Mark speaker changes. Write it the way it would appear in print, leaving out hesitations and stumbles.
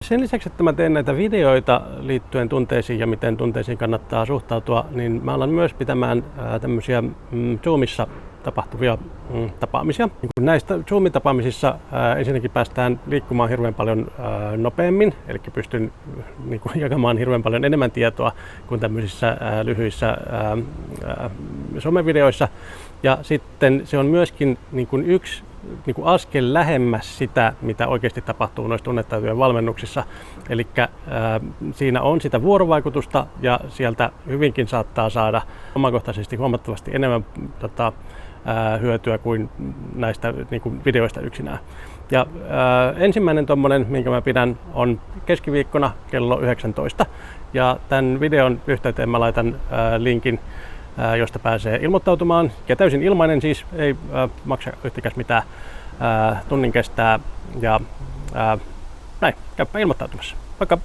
Speaker 1: Sen lisäksi, että mä teen näitä videoita liittyen tunteisiin ja miten tunteisiin kannattaa suhtautua, niin mä alan myös pitämään tämmöisiä Zoomissa tapahtuvia tapaamisia. Näistä Zoom-tapaamisissa ensinnäkin päästään liikkumaan hirveän paljon nopeammin, eli pystyn jakamaan hirveän paljon enemmän tietoa kuin tämmöisissä lyhyissä somevideoissa. Ja sitten se on myöskin yksi askel lähemmäs sitä, mitä oikeasti tapahtuu noissa tunnetaitojen valmennuksissa. Eli siinä on sitä vuorovaikutusta ja sieltä hyvinkin saattaa saada omakohtaisesti huomattavasti enemmän hyötyä kuin näistä videoista yksinään. Ja ensimmäinen tommonen, minkä mä pidän, on keskiviikkona kello 19. Ja tämän videon yhteyteen mä laitan linkin, josta pääsee ilmoittautumaan. Ja täysin ilmainen siis, ei maksa yhtikäs mitään. Tunnin kestää ja näin, käypä ilmoittautumassa. Moikka!